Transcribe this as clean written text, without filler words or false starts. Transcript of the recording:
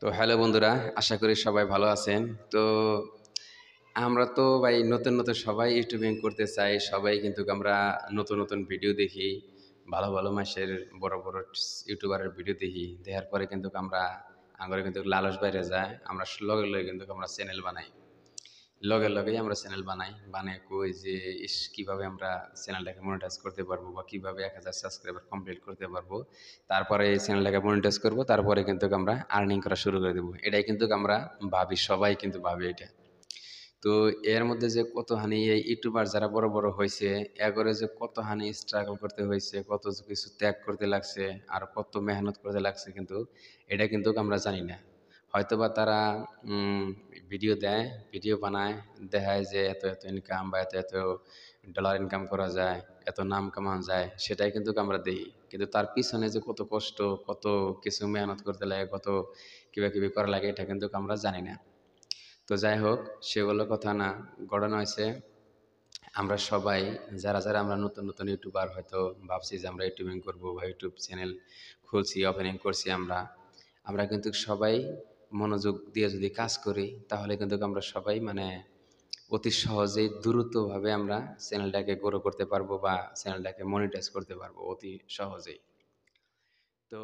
তো হ্যালো বন্ধুরা, আশা করি সবাই ভালো আছেন। তো আমরা তো ভাই নতুন নতুন সবাই ইউটিউবিং করতে চাই, সবাই কিন্তু আমরা নতুন নতুন ভিডিও দেখি, ভালো ভালো মাসের বড় বড় ইউটিউবারের ভিডিও দেখি, দেখার পরে কিন্তু আমরা কিন্তু লালস বাইরে যায়, আমরা লগে লগে কিন্তু আমরা চ্যানেল বানাই, লগে লগেই আমরা চ্যানেল বানাই, বানাই কই যে কিভাবে আমরা চ্যানেলটাকে মনিটাইজ করতে পারবো বা কিভাবে 1000 সাবস্ক্রাইবার কমপ্লিট করতে পারবো, তারপরে এই চ্যানেলটাকে মনিটাইজ করব, তারপরে কিন্তু আমরা আর্নিং করা শুরু করে দেবো। এটাই কিন্তু আমরা ভাবি, সবাই কিন্তু ভাবি এটা। তো এর মধ্যে যে কতখানি এই ইউটিউবার যারা বড় বড় হয়েছে, এগরে যে কতখানি স্ট্রাগল করতে হয়েছে, কত কিছু ত্যাগ করতে লাগছে, আর কত মেহনত করতে লাগছে, কিন্তু এটা কিন্তু আমরা জানি না। হয়তোবা তারা ভিডিও দেয়, ভিডিও বানায়, দেখায় যে এত এত ইনকাম বা এত এত ডলার ইনকাম করা যায়, এত নাম কামানো যায়, সেটাই কিন্তু আমরা দেখি। কিন্তু তার পিছনে যে কত কষ্ট, কত কিছু মেহনত করতে লাগে, কত কিবা কিবি করা লাগে, এটা কিন্তু আমরা জানি না। তো যাই হোক, সেগুলো কথা না, ঘটনা হয়েছে আমরা সবাই, যারা যারা আমরা নতুন নতুন ইউটিউবার হয়তো ভাবছি যে আমরা ইউটিউবিং করবো বা ইউটিউব চ্যানেল খুলছি, ওপেনিং করছি, আমরা আমরা কিন্তু সবাই মনোযোগ দিয়ে যদি কাজ করি, তাহলে কিন্তু আমরা সবাই অতি সহজেই দ্রুতভাবে আমরা চ্যানেলটাকে গ্রো করতে পারবো বা চ্যানেলটাকে মনিটাইজ করতে পারবো অতি সহজেই। তো